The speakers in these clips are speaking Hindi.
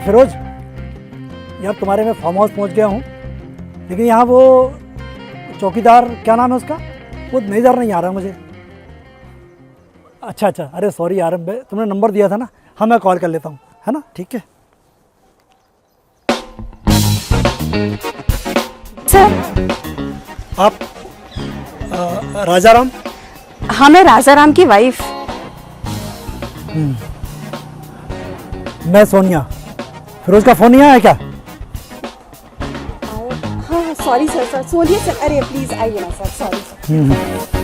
फिरोज, यार तुम्हारे मैं फार्म हाउस पहुंच गया हूँ, लेकिन यहाँ वो चौकीदार, क्या नाम है उसका, वो नज़र नहीं आ रहा मुझे। अच्छा अच्छा, अरे सॉरी यार, तुमने नंबर दिया था ना। हाँ मैं कॉल कर लेता हूँ, है ना, ठीक है। सर। आप राजाराम? हाँ मैं राजाराम की वाइफ। मैं सोनिया। फिरोज का फ़ोन नहीं आया क्या? हाँ sorry sir, sir Sonia sir, अरे प्लीज आइए ना सर, सॉरी सर।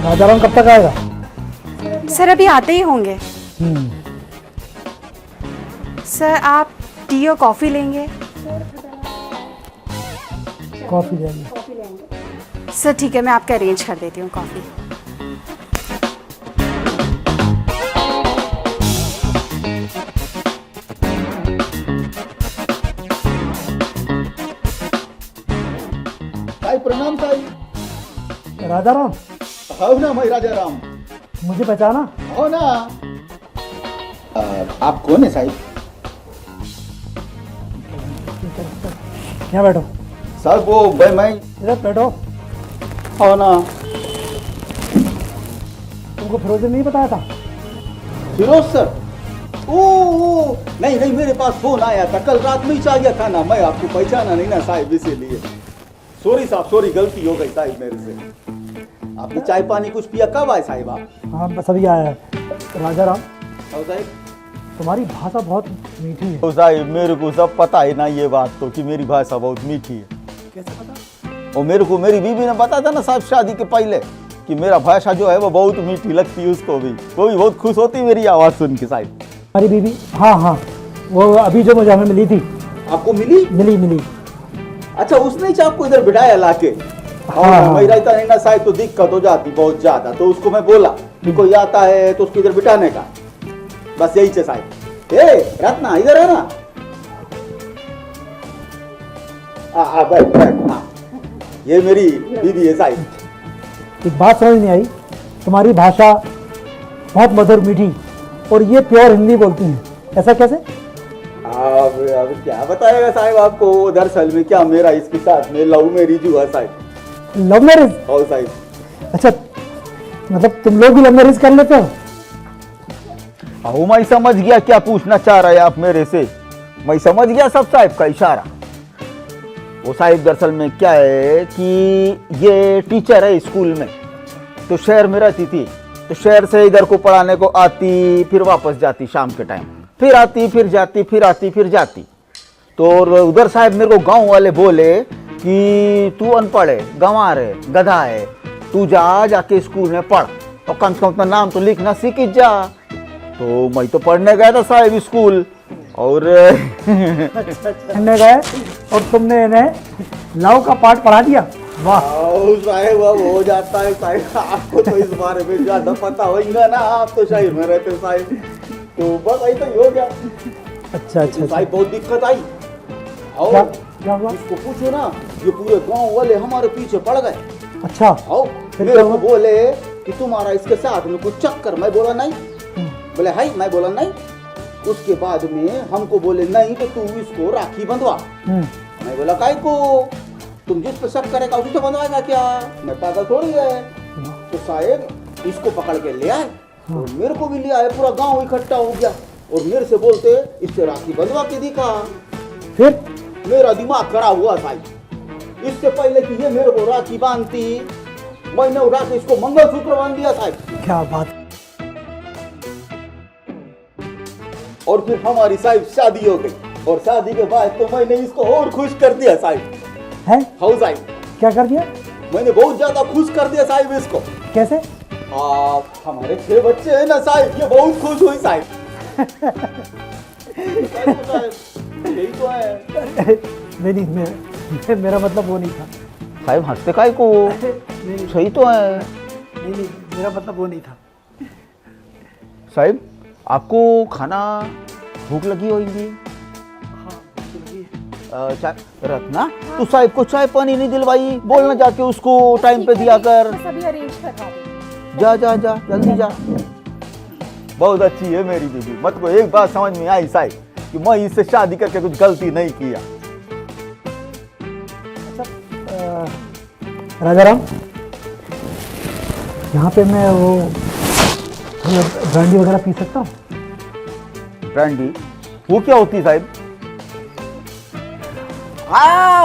राजाराम कब तक आएगा? सर अभी आते ही होंगे। सर आप टी और कॉफी लेंगे? कॉफ़ी लेंगे। सर ठीक है, मैं आपका अरेंज कर देती हूँ कॉफी। साई प्रणाम साई। राजाराम? हो ना, मैं राजाराम। मुझे पहचाना? हो ना। आप कौन है साई? यहाँ बैठो। सर वो मैं इधर बैठो। हो ना। तुमको फिरोज ने नहीं बताया था? फिरोज सर? ओ नहीं नहीं, मेरे पास फोन आया था, कल रात में ही आ गया था ना, मैं आपको पहचाना नहीं ना साहिब, इसीलिए सॉरी साहब, सॉरी, गलती हो गई साहिब मेरे से। आपने चाय पानी कुछ पिया? कब आए साहिब आप? हाँ बस अभी आया है। राजाराम, हो साहिब? तुम्हारी भाषा बहुत मीठी है। तो साहिब मेरे को सब पता है ना ये बात तो, कि मेरी भाषा बहुत मीठी है। कैसे पता? और मेरे को मेरी बीबी ने बताया था ना साहब शादी के पहले, कि मेरा भाषा जो है वो बहुत मीठी लगती है उसको भी, वो भी बहुत खुश होती है मेरी आवाज़ सुन के साहिब। हमारी बीबी? हाँ हाँ, वो अभी जो मुझे हमें मिली थी। आपको मिली? मिली। अच्छा, उसने ही आपको इधर बिठाया लाके? हाँ। मैं रहता नहीं ना साहिब तो दिक्कत हो जाती बहुत ज्यादा, तो उसको मैं बोला कि कोई आता है तो उसको इधर बिठाने का, बस यही है साहिब। ए रत्ना इधर है ना? बैठ। हाँ, ये मेरी बीबी है साहिब। एक बात समझ नहीं आई, तुम्हारी भाषा बहुत मधुर मीठी और ये प्योर हिंदी बोलती हैं, ऐसा कैसे? अब क्या बताएगा साहिब आपको, दरअसल में क्या मेरा इसके साथ में लव मैरिज हुआ साहिब। Love marriage? और साहिब अच्छा, मतलब तुम लोग भी लव मैरिज कर लेते हो? हाँ, मैं समझ गया क्या पूछना चाह रहे हैं आप मेरे से, मैं समझ गया सब साहिब का इशारा। वो साहिब दरअसल में क्या है कि ये टीचर है स्कूल में, तो शहर में रहती थी, तो शहर से इधर को पढ़ाने को आती, फिर वापस जाती शाम के टाइम, फिर आती फिर जाती, फिर आती फिर जाती। तो उधर साहब मेरे को गांव वाले बोले कि तू अनपढ़ है, गंवार है, गधा है, तू जाके स्कूल में पढ़ और कम से कम अपना नाम तो लिखना सीख जा। तो मैं तो पढ़ने गया था साहब स्कूल, और पढ़ने गए और तुमने इन्हें लव का पाठ पढ़ा दिया? वाह साहब, अब हो जाता है साहब, आपको तो इस बारे में ज्यादा पता होगा ना, आप तो शहर में रहते हो साहब, तो बस ऐसा ही हो गया। अच्छा साहब बहुत दिक्कत आई। क्या हुआ? इसको पूछो ना, ये पूरे गांव वाले हमारे पीछे पड़ गए। अच्छा, फिर मेरे को बोले कि तुम्हारा इसके साथ में कुछ चक्कर, मैं बोला नहीं। बोले हाई, मैं बोला नहीं। उसके बाद में हमको बोले नहीं तो तू इसको राखी बंधवा। मैं बोला काहे को, तुम जिस पे शक करेगा उसी से बंधवाएगा क्या, मैं पागल थोड़ी है। तो साहब इसको पकड़ के ले आए और मेरे को भी ले आए, पूरा गांव इकट्ठा हो गया और मेरे से बोलते इससे राखी बंधवा के दिखा। फिर मेरा दिमाग खराब हुआ साहब। इससे पहले कि ये मेरे को राखी बांधती, मैंने उठा के इसको मंगलसूत्र बांध दिया साहब। क्या बात। और फिर हमारी साहब शादी हो गई, और शादी के बाद तो मैंने इसको और खुश कर दिया साहब। है? हाउ साहब? क्या कर दिया? मैंने बहुत ज्यादा खुश कर दिया साहब इसको। कैसे? हमारे 6 बच्चे हैं ना साहब, ये बहुत खुश हुई साहब। यही तो है। नहीं, मेरा मतलब वो नहीं था। साहब हंसते काय को? नहीं, सही तो है। नहीं, मेरा मतलब वो नहीं था। साहब आपको खाना भूख लगी होगी? हाँ, लगी। चाय रत्ना, तू साहब को चाय पानी नहीं दिलवाई? बोलना जाके उसको टाइम पे दिया कर। बस अभी अरेंज करवा देंगे। जा जा जा जल्दी जा। बहुत अच्छी है मेरी बीबी। मत को एक बात समझ में आई साहब कि मैं इससे शादी करके कुछ गलती नहीं किया। राजाराम, यहाँ पे मैं वो ब्रांडी वगैरह पी सकता हूँ? ब्रांडी? वो क्या होती है साहब?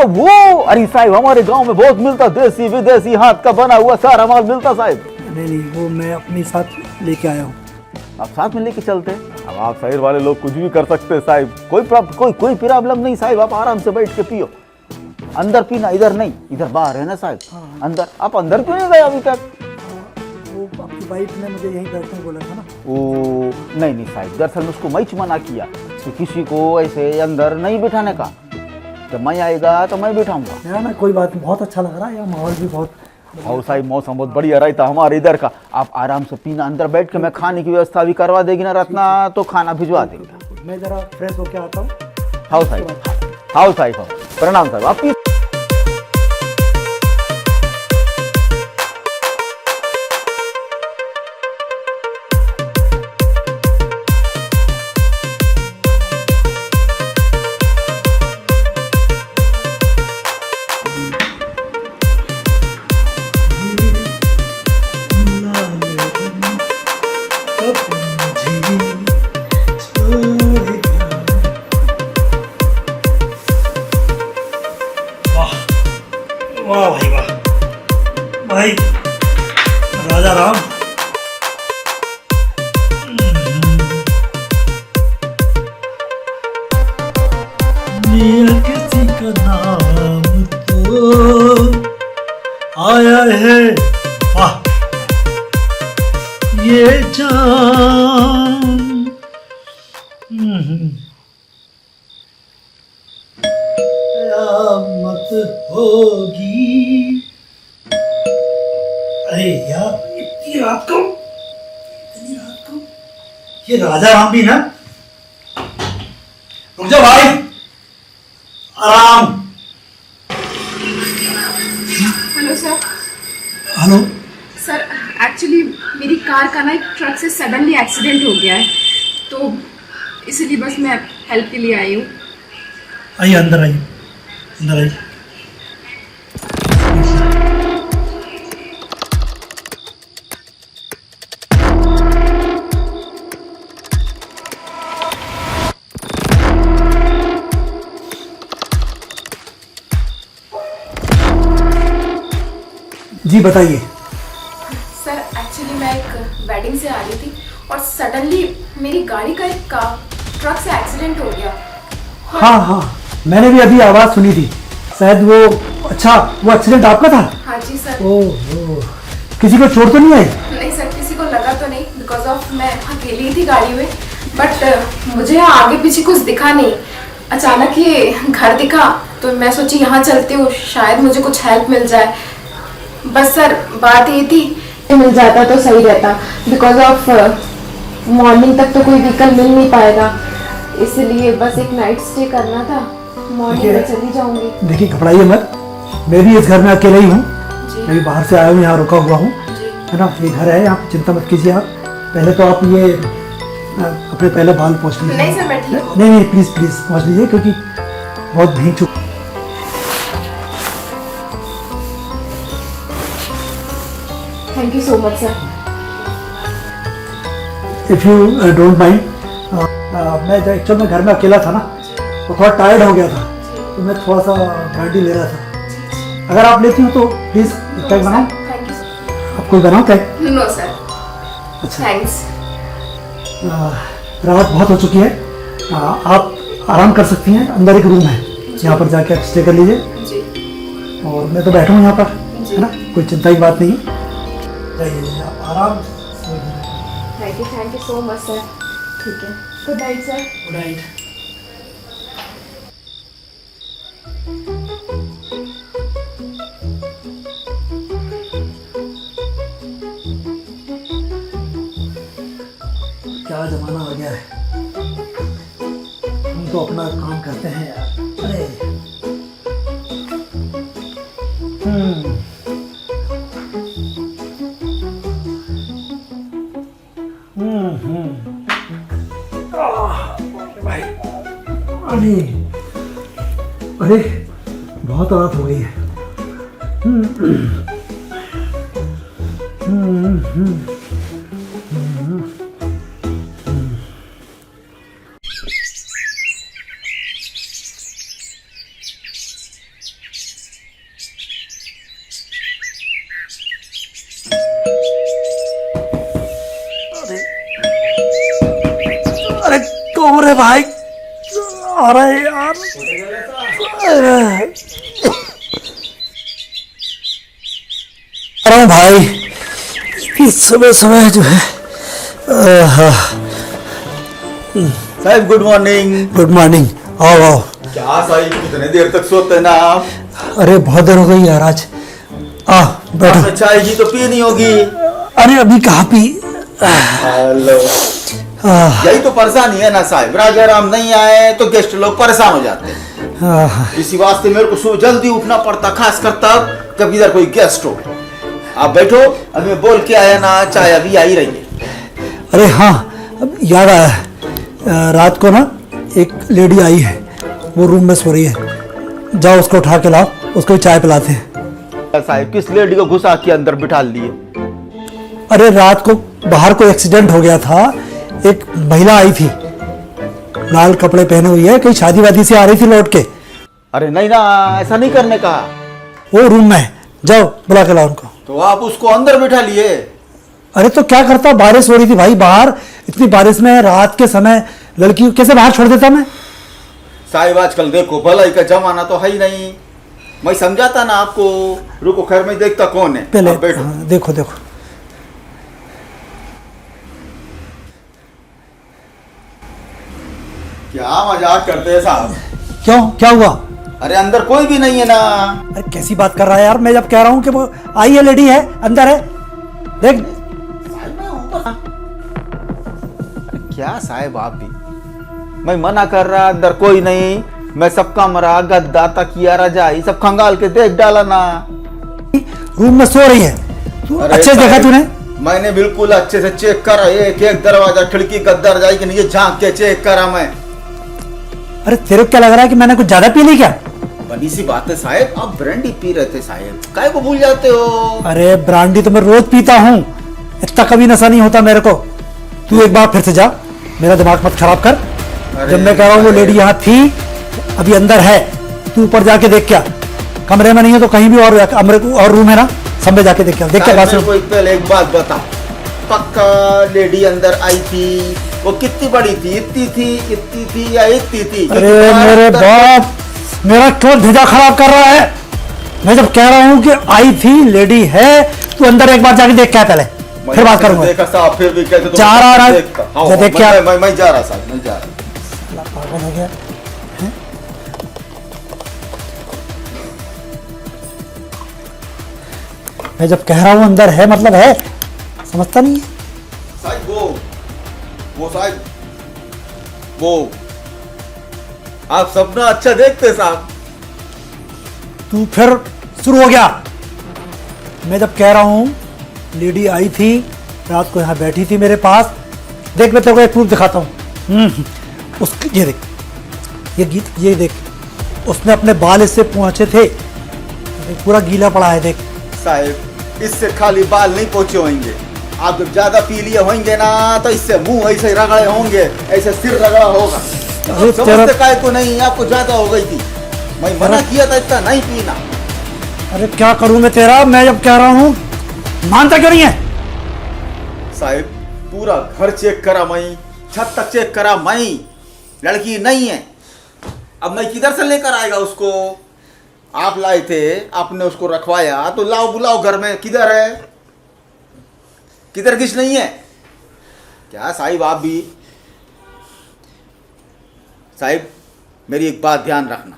वो अरे साहब हमारे गांव में बहुत मिलता, देसी विदेशी हाथ का बना हुआ सारा माल मिलता साहब। नहीं, वो मैं अपने साथ लेके आया हूँ। आप साथ में लेके चलते? अब आप शहर वाले लोग कुछ भी कर सकते हैं साहब, कोई प्रॉब्लम नहीं साहब। आप आराम से बैठ के पियो। अंदर पीना, इधर नहीं, इधर बाहर है ना साहब। अंदर आप अंदर क्यों नहीं गए अभी तक? वो आपकी वाइफ ने मुझे यहीं बैठने बोला था ना। ओ नहीं साहब, दरअसल उसको मैं मना किया कि किसी को ऐसे अंदर नहीं बिठाने का। जब मैं आएगा तो मैं बिठाऊंगा। ना कोई बात नहीं, बहुत अच्छा लग रहा है, यहाँ माहौल भी बहुत। और साहब मौसम बहुत बढ़िया रहता हमारे इधर का। आप आराम से पीना, अंदर बैठ के मैं खाने की व्यवस्था भी करवा देगी ना रत्ना, तो खाना भिजवा देंगे। मैं जरा फ्रेश होके आता हूँ। हाँ साहब, हाँ साहब, हाँ प्रणाम साहब। आप वाह भाई वाह, भाई राजा राम। मेरा किसी का नाम तो आया है, वाह ये जान। कयामत होगी। अरे यार इतनी रात को ये राजा राम भी ना। रुक जा भाई, आराम। Hello sir. Hello. Sir actually मेरी कार का ना एक ट्रक से सडनली एक्सीडेंट हो गया है, तो इसीलिए बस मैं हेल्प के लिए आई हूँ। आइए अंदर, आइए अंदर आइए। जी बताइए। सर एक्चुअली मैं एक वेडिंग से आ रही थी और सडनली मेरी गाड़ी का एक ट्रक से एक्सीडेंट हो गया। हाँ, मैंने भी अभी आवाज़ सुनी थी। शायद वो वो एक्सीडेंट आपका था? हाँ जी सर। ओह, किसी को चोट तो नहीं आई? नहीं सर, किसी को लगा तो नहीं, बिकॉज ऑफ मैं अकेली थी गाड़ी में। बट मुझे यहाँ आगे पीछे कुछ दिखा नहीं। अचानक ये घर दिखा तो मैं सोची यहाँ चलती हूँ, शायद मुझे कुछ हेल्प मिल जाए। बस सर बात ये थी, मिल जाता तो सही रहता, बिकॉज ऑफ मॉर्निंग तक तो कोई व्हीकल मिल नहीं पाएगा, इसलिए बस एक नाइट स्टे करना था। मॉर्निंग में चली जाऊंगी। देखिए घबराइए मत, मैं भी इस घर में अकेले ही हूँ। जी। मैं भी बाहर से आया हूँ, यहाँ रुका हुआ हूँ, जी। है ना। ये घर है, आप चिंता मत कीजिए। आप पहले तो आप ये अपने पहले बाल पोंछ लीजिए। नहीं सर, मैं ठीक हूँ। नहीं प्लीज़ पोंछ लीजिए, क्योंकि बहुत भीग चुका। Thank you so much sir. If you don't mind, मैं एक्चुअल में घर में अकेला था ना, तो थोड़ा टायर्ड हो गया था, तो मैं थोड़ा सा गाड़ी ले रहा था। अगर आप लेती हो तो प्लीज़ पैक बनाओ। Thank you sir. आप कोई बनाओ पैक? नो सर, अच्छा, थैंक्स। रात बहुत हो चुकी है, आप आराम कर सकती हैं। अंदर एक रूम है, यहाँ पर जाके आप स्टे कर लीजिए। जी। और मैं तो बैठा हूँ यहाँ पर, जी। है ना, कोई चिंता की बात नहीं है। जाइए आप आराम से। Thank you so much sir. ठीक है। Good night sir. Good night. क्या जमाना आ गया है, हम तो अपना काम करते हैं यार। अरे भाई, अरे अरे बहुत रात हो गई है। अरे कौन है भाई? अरे यार, अरे भाई, इस सुबह सुबह जो है। साहब गुड मॉर्निंग। Good morning. आओ आओ। क्या साहब कितने देर तक सोते हैं ना आप? अरे बहुत देर हो गई यार आज। बैठो। आपने चाय की तो पी नहीं होगी। अरे अभी कहाँ पी। हेलो, यही तो परेशानी है ना साहब, राजा राम नहीं आए तो गेस्ट लोग परेशान हो जाते हैं। इसी वास्ते मेरे को सुबह जल्दी उठना पड़ता, खास कर तब जब इधर कोई गेस्ट हो। आप बैठो, अभी मैं बोल के आया ना, चाय अभी आई रही है। अरे हाँ, अब याद आया, रात को ना एक लेडी आई है, वो रूम में सो रही है। जाओ उसको उठा के लाओ, उसको चाय पिलाते हैं। साहब किस लेडी को घुसा के अंदर बिठा लिए? अरे रात को बाहर कोई एक्सीडेंट हो गया था, एक महिला आई थी, लाल कपड़े पहने हुई है, कहीं शादी वादी से आ रही थी लौट के। अरे नहीं ना, ऐसा नहीं करने का। वो रूम में है, जाओ बुला के लाओ उनको। तो आप उसको अंदर बिठा लिए? अरे तो क्या करता, बारिश हो रही थी भाई बाहर, इतनी बारिश में रात के समय लड़की को कैसे बाहर छोड़ देता मैं? साहिब आजकल देखो भलाई का जमाना तो है ही नहीं। मैं समझाता ना आपको। रुको, खैर मैं देखता कौन है। पहले आप बैठो। हाँ, देखो देखो। क्या मजाक करते हैं साहब? क्यों, क्या हुआ? अरे अंदर कोई भी नहीं है ना। अरे कैसी बात कर रहा है यार, मैं जब कह रहा हूँ कि वो आई है, लेडी है, अंदर है, देख। क्या साहब आप भी, मैं मना कर रहा, अंदर कोई नहीं। मैं सब कमरा गद्दा तकिया रजाई सब खंगाल के देख डाला ना। रूम में सो रही है, तू अच्छे से देखा तूने? मैंने बिल्कुल अच्छे से चेक करा, एक एक दरवाजा खिड़की गद्दा रजाई के नीचे झांक के चेक करा मैं। अरे तेरे को क्या लग रहा है कि मैंने कुछ ज्यादा पी ली क्या? बड़ी सी बात है साहब, आप ब्रांडी पी रहे थे साहब, काय को भूल जाते हो? अरे ब्रांडी तो मैं रोज पीता हूँ, इतना कभी नशा नहीं होता मेरे को। तू एक बार फिर से जा, मेरा दिमाग मत खराब कर। जब मैं कह रहा हूँ वो लेडी यहाँ थी, अभी अंदर है, तू ऊपर जाके देख क्या, कमरे में नहीं है तो कहीं भी और कमरे और रूम है ना, सब में जाके देख क्या, देख क्या बात है। पहले एक बात बता, पक्का लेडी अंदर आई थी, वो कितनी बड़ी थी? इतनी थी या इतनी थी? अरे मेरे बाप, मेरा क्यों धिजा खराब कर रहा है? मैं जब कह रहा हूँ कि आई थी, लेडी है, तू अंदर एक बार जाके देख क्या, पहले फिर बात करूंगा। देखा साहब, फिर भी कहते जा रहा देख क्या? मैं जा रहा साहब, मैं जा रहा। पागल हो गया। मैं जब कह रहा हूं अंदर है मतलब है, समझता नहीं है साहब। वो साहब, वो आप सपना अच्छा देखते साहब। तू फिर शुरू हो गया। मैं जब कह रहा हूं लेडी आई थी, रात को यहाँ बैठी थी मेरे पास, देख मैं तेरे को एक प्रूफ दिखाता हूँ। उसकी ये देख, ये गीत, ये देख, उसने अपने बाल इससे पहुंचे थे, पूरा गीला पड़ा है, देख। साहब इससे खाली बाल नहीं पहुंचे होंगे, आप जब ज्यादा पी लिए होंगे ना तो इससे मुंह ऐसे रगड़े होंगे, ऐसे सिर रगड़ा होगा। अरे समझते काय को नहीं, आपको ज्यादा हो गई थी। मैं मना किया था इतना नहीं पीना। अरे क्या करूं मैं तेरा, मैं जब कह रहा हूं मानता क्यों नहीं है? साहब पूरा घर चेक करा मैं, छत तक चेक करा मैं, लड़की नहीं है। अब मैं किधर से लेकर आएगा उसको? आप लाए थे, आपने उसको रखवाया, तो लाओ बुलाओ घर में। किधर है? किधर किस नहीं है? क्या साहिब आप भी साहिब मेरी एक बात ध्यान रखना,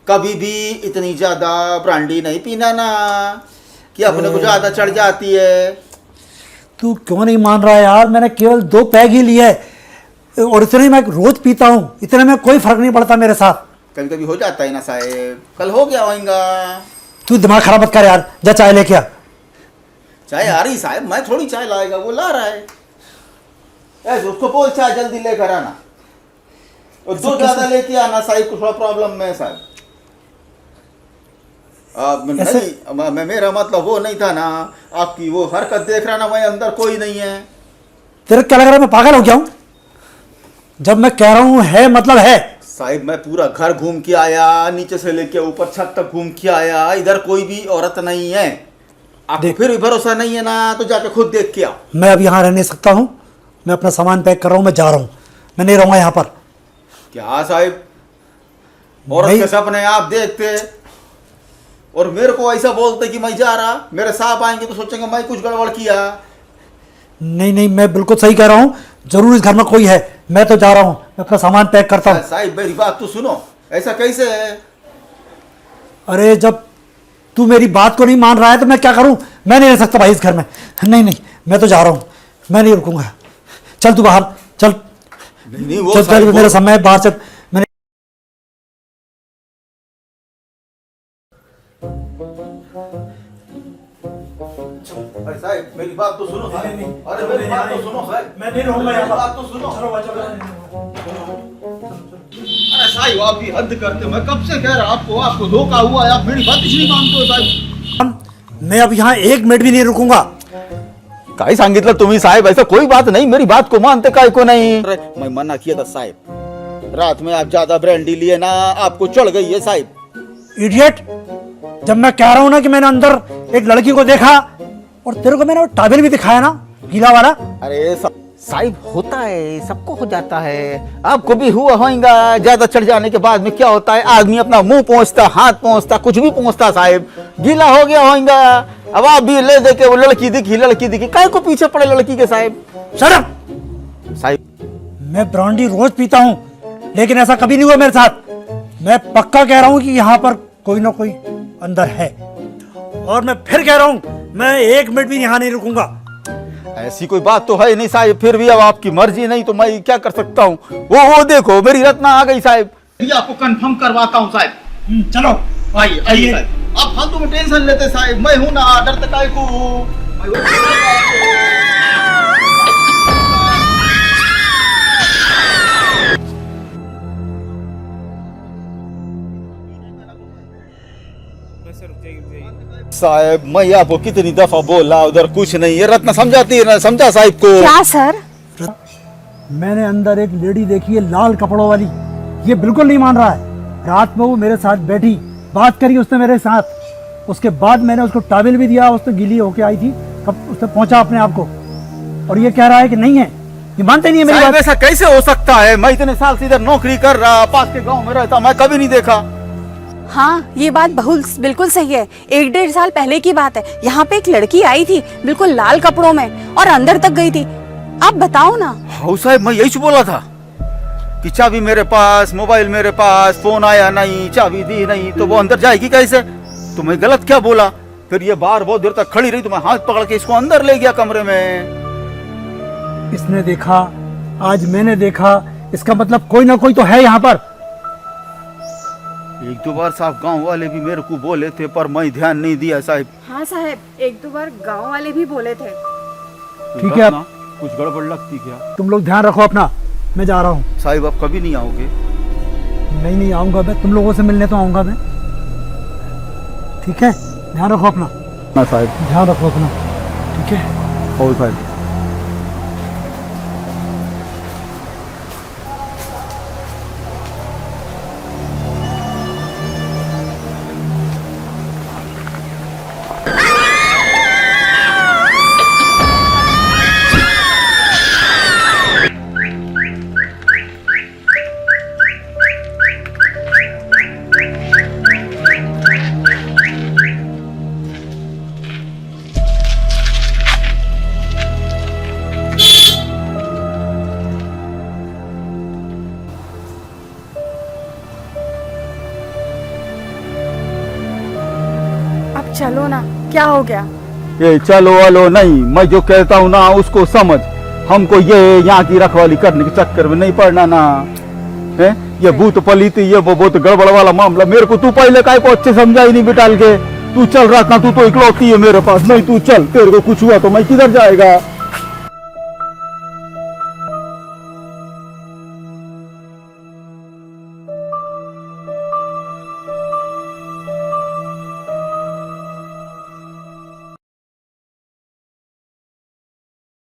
कभी भी इतनी ज़्यादा ब्रांडी नहीं पीना ना कि अपने को ज़्यादा चढ़ जाती है। तू क्यों नहीं मान रहा है यार? मैंने केवल 2 पैग ही लिए है और इतने मैं रोज पीता हूँ, इतने में कोई फर्क नहीं पड़ता मेरे साथ। कभी कभी हो जाता है ना साहिब, कल हो गया होगा। तू दिमाग खराब मत कर यार, जा चाय लेके आ। चाय आ रही साहिब, मैं थोड़ी चाय लाएगा, वो ला रहा है। ऐसे उसको बोल चाय जल्दी लेकर आना और 2 ज़्यादा लेके आना साहिब, कुछ प्रॉब्लम में है साहिब। नहीं मेरा मतलब वो नहीं था ना, आपकी वो हरकत देख रहा ना, मैं अंदर कोई नहीं है। तेरे क्या लग रहा है मैं पागल हो गया हूँ? जब मैं कह रहा हूँ है मतलब है। साहिब मैं पूरा घर घूम के आया, नीचे से लेके ऊपर छत तक घूम के आया, इधर कोई भी औरत नहीं है। आपको फिर भी भरोसा नहीं है ना, तो जाके खुद देख के आओ। मैं अब यहाँ रह नहीं सकता हूँ, मैं अपना सामान पैक कर रहा हूँ, मैं जा रहा हूँ, मैं नहीं रहूँगा यहाँ पर। क्या साहिब, औरत नहीं। के सपने आप देखते और मेरे को ऐसा बोलते कि मैं जा रहा, मेरे साहब आएंगे तो सोचेंगे मैं कुछ गड़बड़ किया। नहीं नहीं, मैं बिल्कुल सही कह रहा हूँ, जरूर इस घर में कोई है, मैं तो जा रहा हूँ, मैं अपना सामान पैक करता हूँ। साहिब मेरी बात तो सुनो, ऐसा कैसे है? अरे जब तू मेरी बात को नहीं मान रहा है तो मैं क्या करूँ? मैं नहीं रह सकता भाई इस घर में। नहीं नहीं, मैं तो जा रहा हूँ, मैं नहीं रुकूंगा। चल तू बाहर चल, नहीं वो चल साहिब, चल मेरा समय बाहर चल। मैंने अरे साहिब मेरी बात तो सुनो साहिब, अरे मेरी बात तो सुनो साहिब, मैं नहीं रहूंगा यहाँ पर। बात तो सुनो। अरे साहिब आप भी हद करते, मैं कब से कह रहा आपको, आपको धोखा हुआ है, आप मेरी बात नहीं मानते हो साहिब। मैं अब यहाँ 1 मिनट भी नहीं रुकूंगा। काय सांगितलं तुम्ही साहेब, ऐसा कोई बात नहीं, मेरी बात को मानते काय को नहीं। अरे मैं मना किया था साहिब, रात में आप ज्यादा ब्रांडी लिए ना, आपको चढ़ गई है साहिब। इडियट, जब मैं कह रहा हूँ ना कि मैंने अंदर एक लड़की को देखा और तेरे को मैंने वो टॉवेल भी दिखाया ना, गीला वाला। अरे साहिब होता है, सबको हो जाता है, आपको भी हुआ होगा। ज्यादा चढ़ जाने के बाद में क्या होता है, आदमी अपना मुंह पहुंचता, हाथ पहुंचता, कुछ भी पहुंचता साहिब, गीला हो गया होगा। अब आप भी ले दे के वो लड़की दिखी, काय को पीछे पड़े लड़की के साहिब। शट अप साहिब मैं ब्रांडी रोज पीता हूँ, लेकिन ऐसा कभी नहीं हुआ मेरे साथ। मैं पक्का कह रहा हूँ कि यहाँ पर कोई ना कोई अंदर है, और मैं फिर कह रहा हूँ मैं 1 मिनट भी यहाँ नहीं रुकूंगा। ऐसी कोई बात तो है नहीं साहिब, फिर भी अब आपकी मर्जी नहीं तो मैं क्या कर सकता हूँ। वो देखो मेरी रत्ना आ गई साहिब, ये आपको कंफर्म करवाता हूँ साहिब। चलो आइए आइए साहिब, आप फालतू में टेंशन लेते साहिब, मैं हूं ना, डर तक काय को। साहिब मैं आपको कितनी दफा बोला, उधर कुछ नहीं है, रत्ना समझाती है ना, समझा साहिब को। क्या सर? मैंने अंदर एक लेडी देखी है लाल कपड़ों वाली, ये बिल्कुल नहीं मान रहा है। रात में वो मेरे साथ बैठी, बात करी उसने मेरे साथ, उसके बाद मैंने उसको टॉवेल भी दिया, उसने गीली होके आई थी, कब उसने पहुंचा अपने आप को, और ये कह रहा है कि नहीं है, ये मानते नहीं है मेरी साहिब बात। ऐसा कैसे हो सकता है? मैं इतने साल से इधर नौकरी कर रहा, पास के गांव में रहता, मैं कभी नहीं देखा। हाँ, ये बात बिल्कुल सही है। 1-1.5 साल पहले की बात है, यहाँ पे एक लड़की आई थी बिल्कुल लाल कपड़ों में और अंदर तक गई थी। आप बताओ ना। हाँ साहब मैं यही बोला था कि चाबी मेरे पास, मोबाइल मेरे पास, फोन आया नहीं, चाबी दी नहीं, तो वो अंदर जाएगी कैसे? तो मैं गलत क्या बोला? फिर ये बाहर बहुत देर तक खड़ी रही तो मैं हाथ पकड़ के इसको अंदर ले गया कमरे में। इसने देखा, आज मैंने देखा, इसका मतलब कोई ना कोई तो है यहाँ पर। 1-2 बार साहब गांव वाले भी मेरे को बोले थे, पर मैं ध्यान नहीं दिया साहब। हाँ साहब, 1-2 बार गांव वाले भी बोले थे। ठीक है, अब कुछ गड़बड़ लगती क्या? तुम लोग ध्यान रखो अपना, मैं जा रहा हूँ। साहिब आप कभी नहीं आओगे? नहीं आऊंगा मैं, तुम लोगों से मिलने तो आऊंगा मैं। ठीक है, ध्यान रखो अपना। ना साहिब, ध्यान रखो अपना, ठीक है? हो साहिब। चलो ना, क्या हो गया? ये चलो अलो नहीं, मैं जो कहता हूँ ना उसको समझ। हमको ये यहाँ की रखवाली करने के चक्कर में नहीं पड़ना ना है। ये भूत पलीती ये वो बहुत गड़बड़ वाला मामला मेरे को तू पहले काय को अच्छे समझा ही नहीं बिटाल के। तू चल रहा था, तू तो इकलौती है मेरे पास। नहीं तू चल, तेरे को कुछ हुआ तो मैं किधर जाएगा।